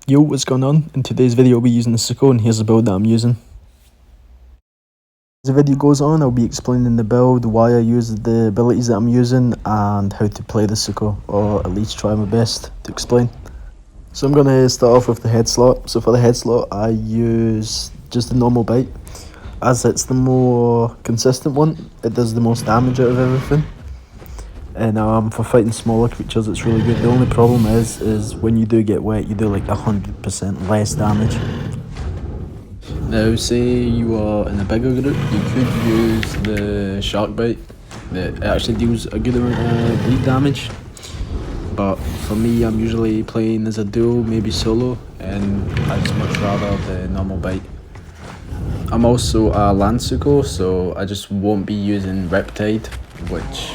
Yo, what's going on? In today's video I'll be using the sucho and here's the build that I'm using. As the video goes on, I'll be explaining the build, why I use the abilities that I'm using and how to play the sucho, or at least try my best to explain. So I'm going to start off with the head slot. So for the head slot I use just the normal bite, as it's the more consistent one. It does the most damage out of everything. And for fighting smaller creatures it's really good. The only problem is when you do get wet you do like 100% less damage. Now say you are in a bigger group, you could use the shark bite. It actually deals a good amount of bleed damage, but for me I'm usually playing as a duo, maybe solo, and I'd just much rather the normal bite. I'm also a land sucho, so I just won't be using Riptide, which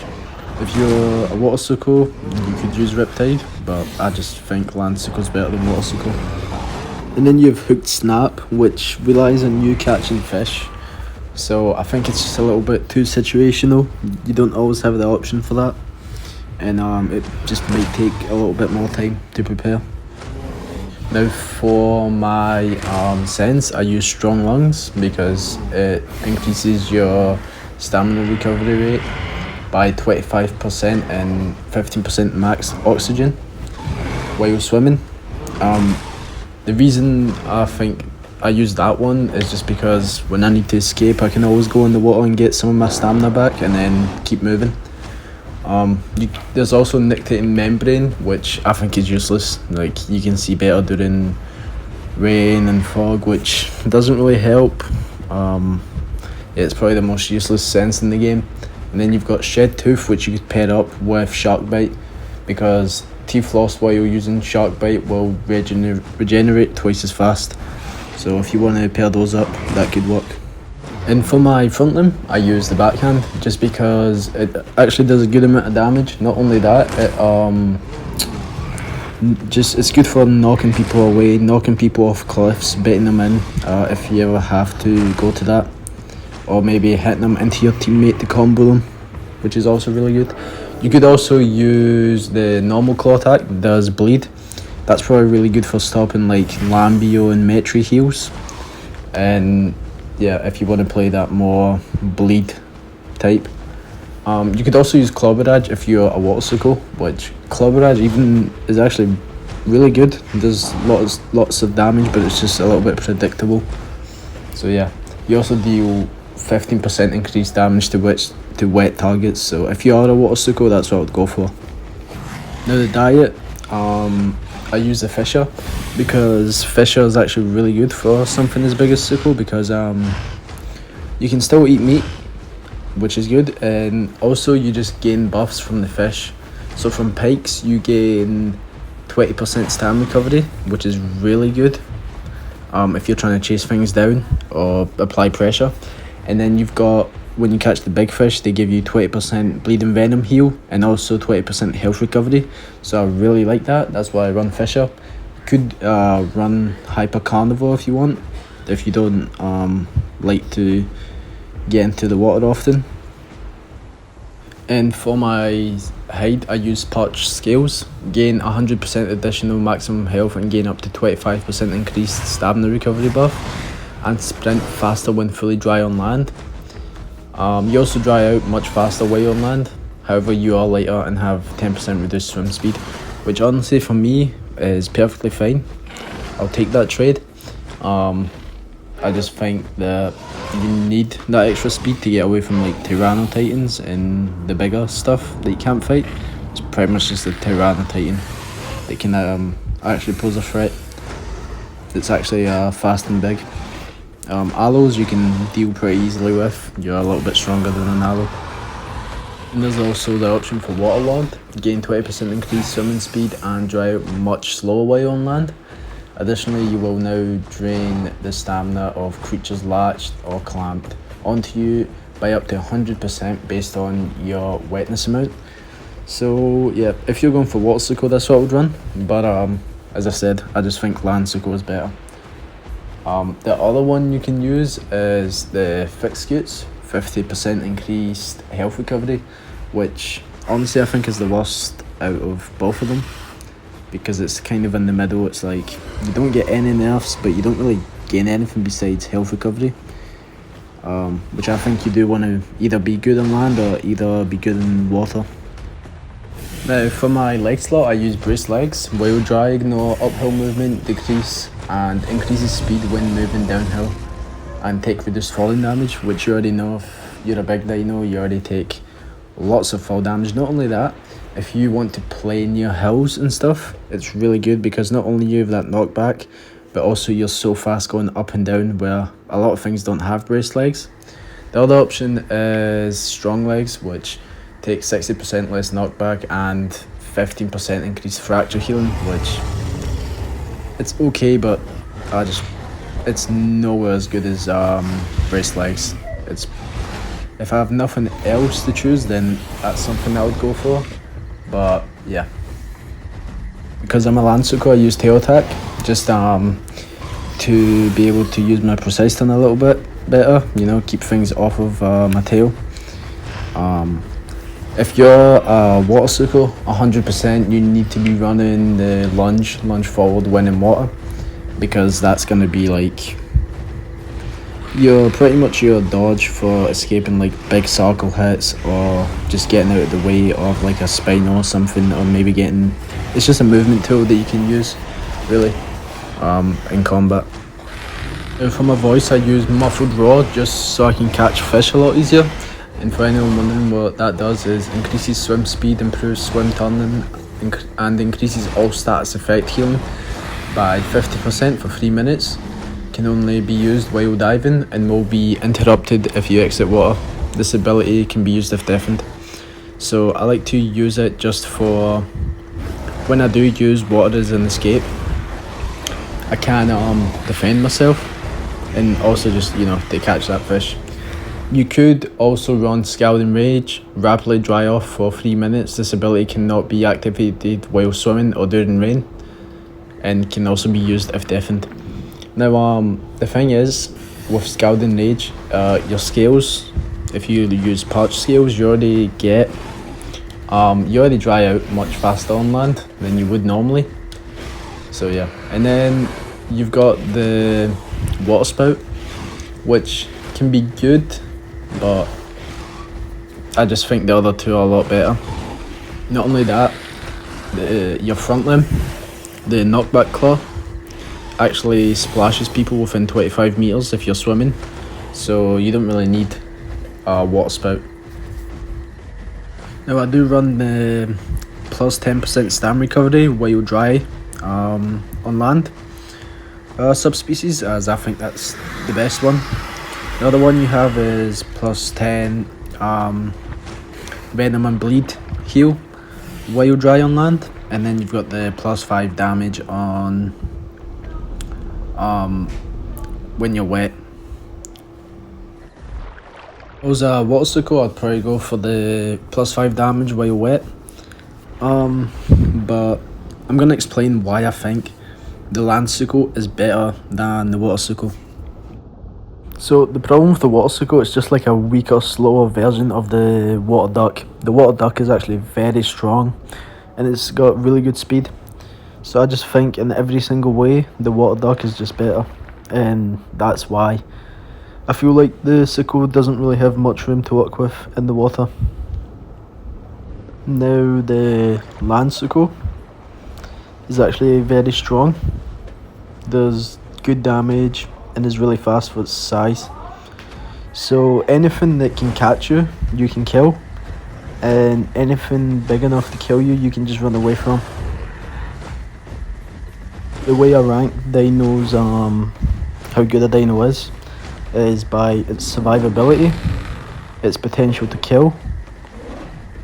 if you're a water sucho you could use Riptide, but I just think land sucho's better than water sucho. And then you have hooked snap, which relies on you catching fish, so I think it's just a little bit too situational. You don't always have the option for that, and it just might take a little bit more time to prepare. Now for my sense, I use strong lungs because it increases your stamina recovery rate by 25% and 15% max oxygen while swimming. The reason I think I use that one is just because when I need to escape I can always go in the water and get some of my stamina back and then keep moving. There's also nictitating membrane, which I think is useless. Like, you can see better during rain and fog, which doesn't really help. It's probably the most useless sense in the game. And then you've got shed tooth, which you could pair up with shark bite, because teeth lost while using shark bite will regenerate twice as fast. So if you want to pair those up, that could work. And for my front limb, I use the backhand just because it actually does a good amount of damage. Not only that, it's good for knocking people away, knocking people off cliffs, baiting them in if you ever have to go to that, or maybe hitting them into your teammate to combo them, which is also really good. You could also use the normal claw attack that does bleed. That's probably really good for stopping like Lambio and Metri heals. And yeah, if you want to play that more bleed type. You could also use Claw Barrage if you're a water sucho, which Claw Barrage even is actually really good. It does lots of damage, but it's just a little bit predictable. So yeah, you also deal 15% increased damage to wet targets, so if you are a water sucho, that's what I would go for. Now the diet, I use the Fisher because Fisher is actually really good for something as big as sucho, because you can still eat meat, which is good, and also you just gain buffs from the fish. So from pikes you gain 20% stamina recovery, which is really good if you're trying to chase things down or apply pressure. And then you've got, when you catch the big fish, they give you 20% bleeding venom heal and also 20% health recovery. So I really like that. That's why I run Fisher. You could run Hyper Carnivore if you want, if you don't like to get into the water often. And for my hide, I use Perch Scales. Gain 100% additional maximum health and gain up to 25% increased stamina recovery buff, and sprint faster when fully dry on land. You also dry out much faster while on land, however you are lighter and have 10% reduced swim speed, which honestly for me is perfectly fine. I'll take that trade. I just think that you need that extra speed to get away from like Tyranno Titans and the bigger stuff that you can't fight. It's pretty much just the Tyranno Titan that can actually pose a threat. It's actually fast and big. Aloes you can deal pretty easily with. You're a little bit stronger than an aloe. And there's also the option for Waterlogged. Gain 20% increased swimming speed and dry out much slower while on land. Additionally, you will now drain the stamina of creatures latched or clamped onto you by up to 100% based on your wetness amount. So yeah, if you're going for water sucho, that's what I would run. But as I said, I just think land sucho is better. The other one you can use is the fixed scutes, 50% increased health recovery, which honestly I think is the worst out of both of them. because it's kind of in the middle. It's like you don't get any nerfs, but you don't really gain anything besides health recovery, which I think you do want to either be good on land or either be good in water. Now for my leg slot, I use braced legs, while dry ignore uphill movement, decrease and increases speed when moving downhill, and take reduced falling damage, which you already know. If you're a big dino, you already take lots of fall damage. Not only that, if you want to play near hills and stuff, it's really good because not only you have that knockback, but also you're so fast going up and down, where a lot of things don't have braced legs. The other option is strong legs, which take 60% less knockback and 15% increased fracture healing, which it's okay, but it's nowhere as good as braced legs. If I have nothing else to choose, then that's something I would go for. But yeah, because I'm a land sucho, I use tail attack just to be able to use my precise turn a little bit better, you know, keep things off of my tail. If you're a water sucho, 100% you need to be running the lunge forward when in water, because that's going to be like you're pretty much your dodge for escaping like big circle hits, or just getting out of the way of like a spine or something, or maybe getting, it's just a movement tool that you can use really in combat. For my voice, I use muffled roar just so I can catch fish a lot easier. And for anyone wondering what that does, is increases swim speed, improves swim turning, and increases all status effect healing by 50% for 3 minutes. Can only be used while diving and will be interrupted if you exit water. This ability can be used if deafened. So I like to use it just for when I do use water as an escape, I can defend myself, and also just, you know, to catch that fish. You could also run Scalding Rage, rapidly dry off for 3 minutes. This ability cannot be activated while swimming or during rain, and can also be used if deafened. Now the thing is, with Scalding Rage, your scales, if you use parch scales, you already dry out much faster on land than you would normally. So yeah, and then you've got the water spout, which can be good, but I just think the other two are a lot better. Not only that, your front limb, the knockback claw, actually splashes people within 25 meters if you're swimming, so you don't really need a water spout. Now I do run the plus 10% stam recovery while dry on land subspecies, as I think that's the best one. The other one you have is plus 10 venom and bleed heal while dry on land, and then you've got the plus 5 damage on when you're wet. As a water sucho, I'd probably go for the plus 5 damage while wet, but I'm going to explain why I think the land sucho is better than the water sucho. So the problem with the water sucho, it's just like a weaker, slower version of the water duck. The water duck is actually very strong and it's got really good speed. So I just think in every single way, the water duck is just better, and that's why I feel like the sucho doesn't really have much room to work with in the water. Now the land sucho is actually very strong, does good damage, and is really fast for its size. So anything that can catch you, you can kill, and anything big enough to kill you, you can just run away from. The way I rank dinos, how good a dino is by its survivability, its potential to kill,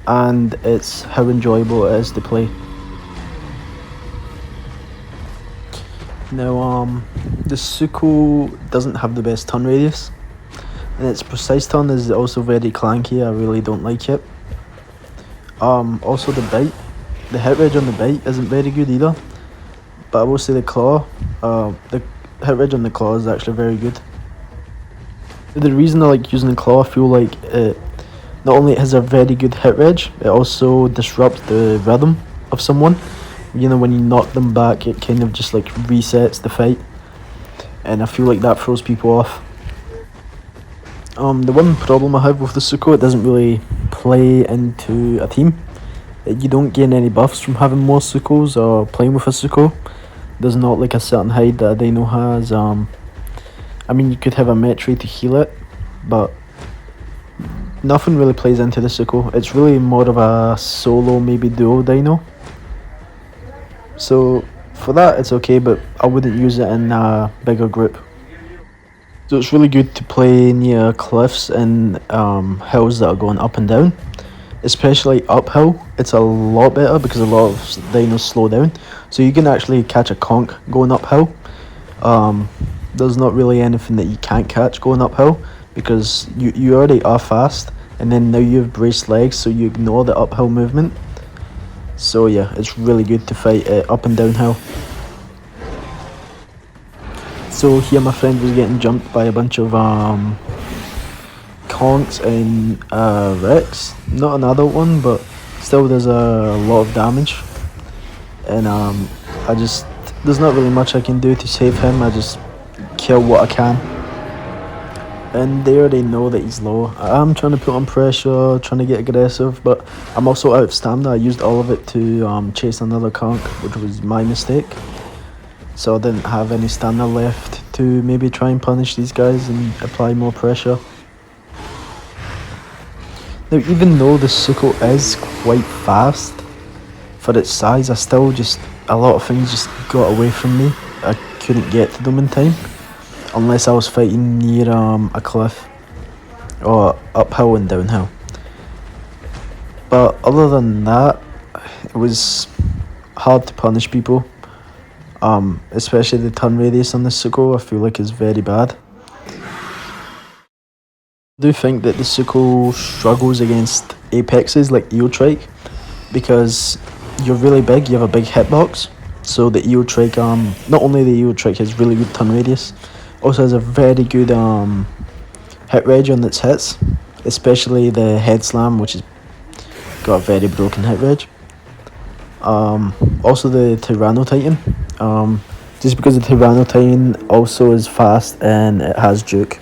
and it's how enjoyable it is to play. Now the sucho doesn't have the best turn radius, and its precise turn is also very clanky. I really don't like it. Also the bite, the hit reg on the bite isn't very good either, but I will say the claw, the hit reg on the claw is actually very good. The reason I like using the claw, I feel like it not only has a very good hit reg, it also disrupts the rhythm of someone, You know, when you knock them back, it kind of just like resets the fight, and I feel like that throws people off. The one problem I have with the sucho, it doesn't really play into a team. You don't gain any buffs from having more suchos or playing with a sucho. There's not like a certain hide that a dino has. I mean, you could have a metri to heal it, but nothing really plays into the sucho. It's really more of a solo, maybe duo dino. So for that, it's okay, but I wouldn't use it in a bigger group. So it's really good to play near cliffs and hills that are going up and down. Especially uphill, it's a lot better because a lot of dinos slow down. So you can actually catch a conch going uphill. There's not really anything that you can't catch going uphill because you already are fast, and then now you have braced legs, so you ignore the uphill movement. So yeah, it's really good to fight up and downhill. So here my friend was getting jumped by a bunch of conchs and Rex. Not an adult one, but still there's a lot of damage. And there's not really much I can do to save him. I just kill what I can. And they already know that he's low. I'm trying to put on pressure, trying to get aggressive, but I'm also out of stamina. I used all of it to chase another conch, which was my mistake. So I didn't have any stamina left to maybe try and punish these guys and apply more pressure. Now, even though the sucho is quite fast for its size, a lot of things just got away from me. I couldn't get to them in time, unless I was fighting near a cliff or uphill and downhill. But other than that, it was hard to punish people. Especially the turn radius on the sucho, I feel like is very bad. I do think that the sucho struggles against apexes like Eotrike because you're really big, you have a big hitbox. So the Eotrike, not only the Eotrike has really good turn radius, also has a very good hit reg on its hits, especially the head slam, which has got a very broken hit reg. Also the Tyranno Titan, just because the Tyranno Titan also is fast and it has juke.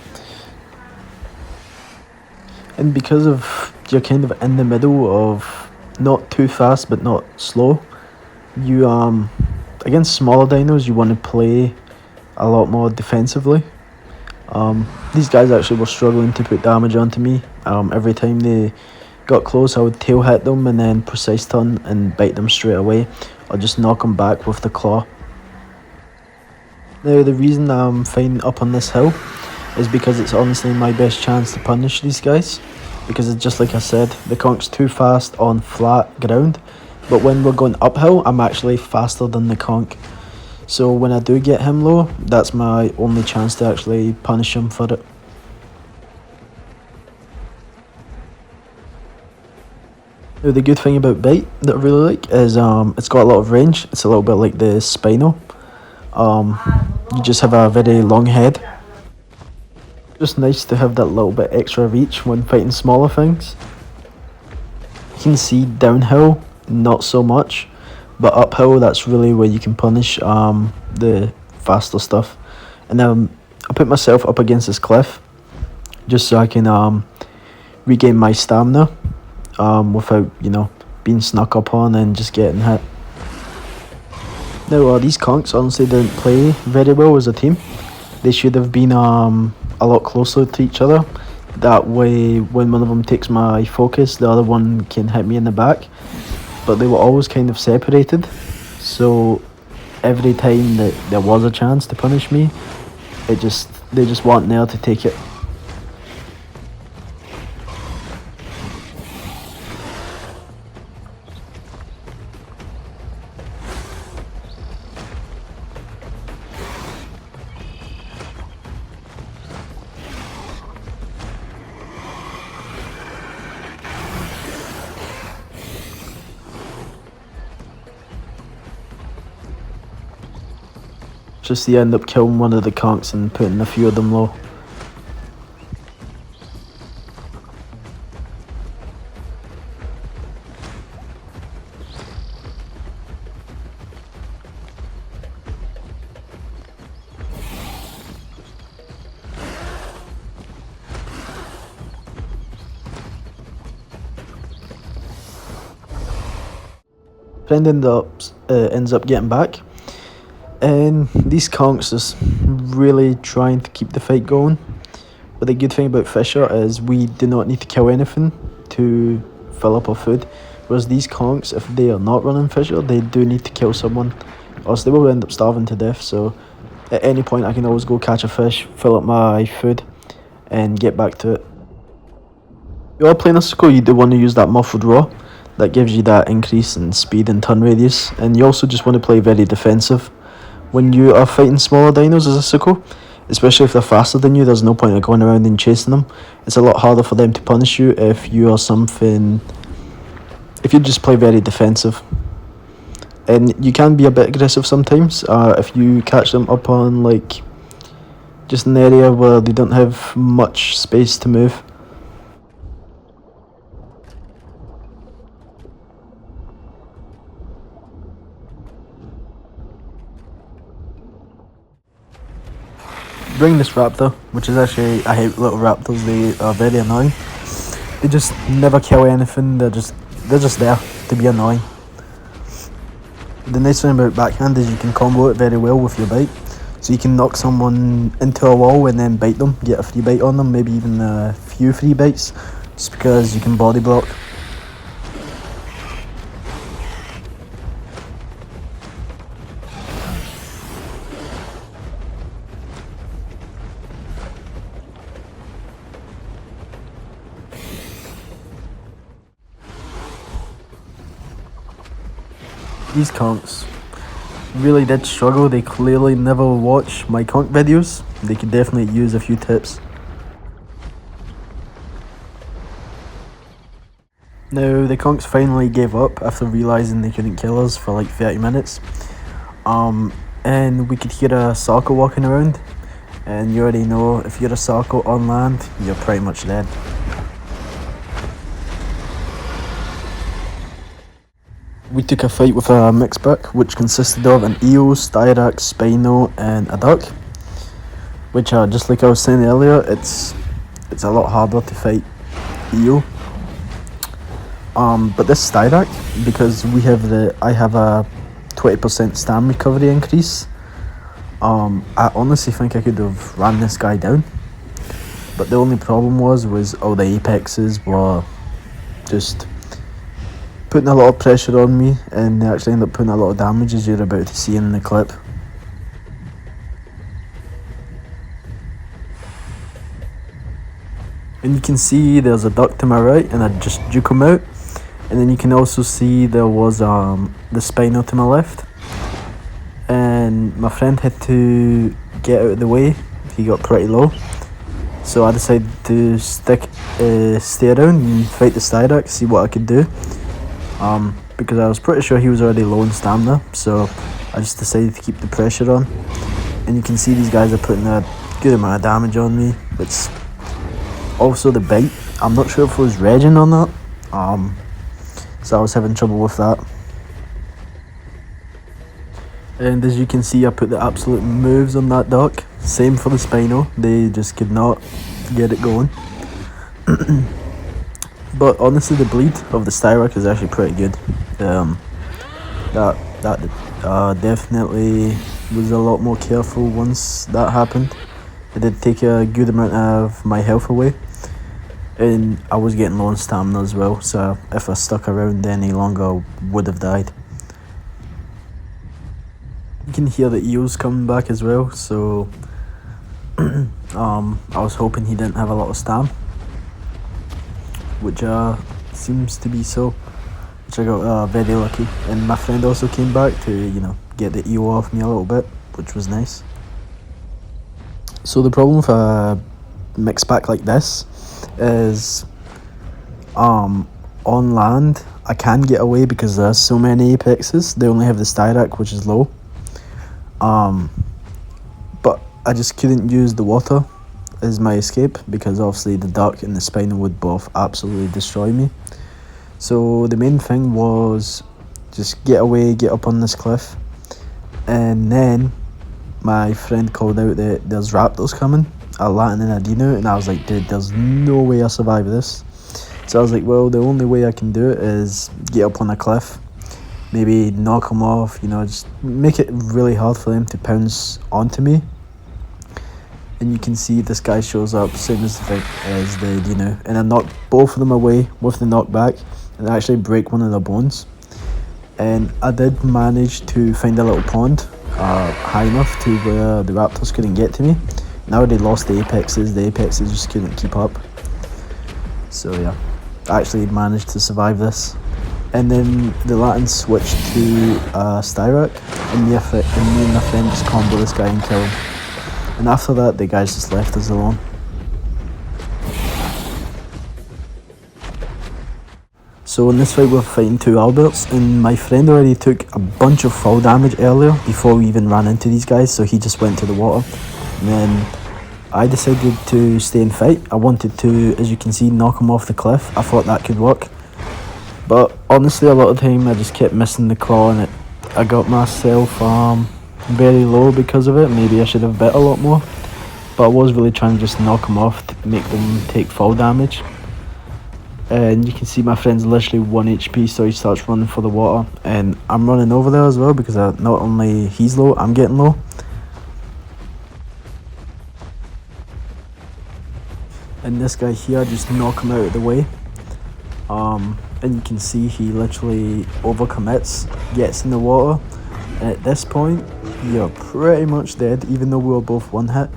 And because of you're kind of in the middle of not too fast but not slow, you against smaller dinos you want to play a lot more defensively. These guys actually were struggling to put damage onto me. Every time they got close, I would tail hit them and then precise turn and bite them straight away, or just knock them back with the claw. Now the reason I'm fighting up on this hill is because it's honestly my best chance to punish these guys, because it's just like I said, the conch's too fast on flat ground, but when we're going uphill I'm actually faster than the conch. So when I do get him low, that's my only chance to actually punish him for it. Now the good thing about Bite that I really like is it's got a lot of range. It's a little bit like the Spino. You just have a very long head. Just nice to have that little bit extra reach when fighting smaller things. You can see downhill, not so much, but uphill that's really where you can punish the faster stuff. And I put myself up against this cliff just so I can regain my stamina without, being snuck up on and just getting hit. Now these conchs honestly didn't play very well as a team. They should have been a lot closer to each other. That way when one of them takes my focus, the other one can hit me in the back. But they were always kind of separated, so every time that there was a chance to punish me, they just weren't there to take it. Just they end up killing one of the conchs and putting a few of them low. Friend ends up getting back, and these conks is really trying to keep the fight going. But the good thing about Fisher is we do not need to kill anything to fill up our food. Whereas these conks, if they are not running Fisher, they do need to kill someone, or else they will end up starving to death. So at any point, I can always go catch a fish, fill up my food, and get back to it. You are playing a Siko, you do want to use that muffled raw. That gives you that increase in speed and turn radius. And you also just want to play very defensive. When you are fighting smaller dinos as a Siko, especially if they're faster than you, there's no point in going around and chasing them. It's a lot harder for them to punish you if you are something... if you just play very defensive. And you can be a bit aggressive sometimes, if you catch them up on, like, just an area where they don't have much space to move. Bring this raptor, which is actually, I hate little raptors, they are very annoying. They just never kill anything, they're just there to be annoying. The nice thing about backhand is you can combo it very well with your bite. So you can knock someone into a wall and then bite them, get a free bite on them, maybe even a few free bites, just because you can body block. These conks really did struggle. They clearly never watch my conk videos. They could definitely use a few tips. Now the conks finally gave up after realising they couldn't kill us for like 30 minutes. And we could hear a Sarko walking around. And you already know, if you're a Sarko on land, you're pretty much dead. We took a fight with a mixed pack, which consisted of an eel, styrax, spino, and a duck. Which, just like I was saying earlier, it's a lot harder to fight eel. But this styrax, because I have a 20% stam recovery increase. I honestly think I could have ran this guy down. But the only problem was all the apexes were just putting a lot of pressure on me, and they actually end up putting a lot of damage, as you're about to see in the clip. And you can see there's a duck to my right, and I just juke him out. And then you can also see there was the spino to my left. And my friend had to get out of the way, he got pretty low. So I decided to stay around and fight the styrax, see what I could do. Because I was pretty sure he was already low in stamina, so I just decided to keep the pressure on. And you can see these guys are putting a good amount of damage on me. It's also the bite. I'm not sure if it was regging or not, so I was having trouble with that. And as you can see, I put the absolute moves on that duck. Same for the spino, they just could not get it going. But honestly, the bleed of the styrax is actually pretty good. That definitely was a lot more careful once that happened. It did take a good amount of my health away, and I was getting low on stamina as well, so if I stuck around any longer I would have died. You can hear the eels coming back as well, so I was hoping he didn't have a lot of stam, which seems to be so, which I got very lucky. And my friend also came back to, get the eel off me a little bit, which was nice. So the problem with a mixed pack like this is on land I can get away because there's so many apexes. They only have the styrax, which is low. But I just couldn't use the water as my escape, because obviously the duck and the spino would both absolutely destroy me. So the main thing was just get away, get up on this cliff, and then my friend called out that there's raptors coming, a Latin and a Dino, and I was like, dude, there's no way I survive this. So I was like, well, the only way I can do it is get up on a cliff, maybe knock him off, you know, just make it really hard for them to pounce onto me. And you can see this guy shows up, same as they did, you know, and I knock both of them away with the knockback and actually break one of their bones. And I did manage to find a little pond high enough to where the raptors couldn't get to me. Now they lost the apexes just couldn't keep up. So yeah, I actually managed to survive this. And then the Latins switched to Styrac, and me and my friend just combo this guy and kill him. And after that, the guys just left us alone. So in this fight we're fighting two Alberts, and my friend already took a bunch of fall damage earlier before we even ran into these guys, so he just went to the water. And then I decided to stay and fight. I wanted to, as you can see, knock him off the cliff. I thought that could work. But honestly, a lot of the time I just kept missing the claw, and I got myself very low because of it. Maybe I should have bet a lot more. But I was really trying to just knock him off to make them take fall damage. And you can see my friend's literally 1 HP, so he starts running for the water. And I'm running over there as well because not only he's low, I'm getting low. And this guy here, just knock him out of the way. And you can see he literally overcommits, gets in the water. And at this point, you're pretty much dead, even though we were both one hit.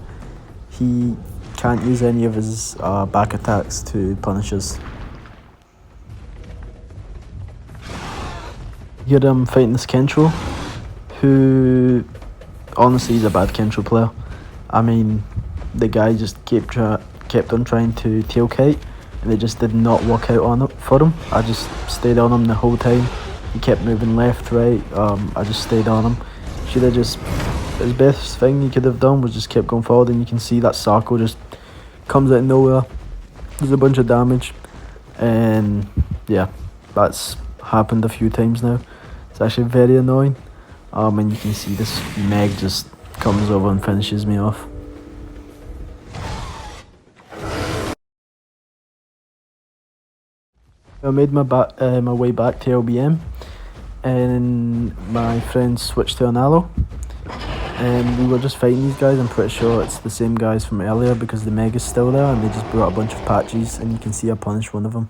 He can't use any of his back attacks to punish us. Here I'm fighting this Kentro, who honestly is a bad Kentro player. I mean, the guy just kept on trying to tail kite, and it just did not work out on it for him. I just stayed on him the whole time. He kept moving left, right. I just stayed on him. Should have just, his best thing he could have done was just kept going forward, and you can see that Sarko just comes out of nowhere. There's a bunch of damage, and yeah, that's happened a few times now. It's actually very annoying. And you can see this Meg just comes over and finishes me off. I made my way back to LBM, and my friend switched to an Aloe, and we were just fighting these guys. I'm pretty sure it's the same guys from earlier because the Meg is still there, and they just brought a bunch of patches, and you can see I punished one of them.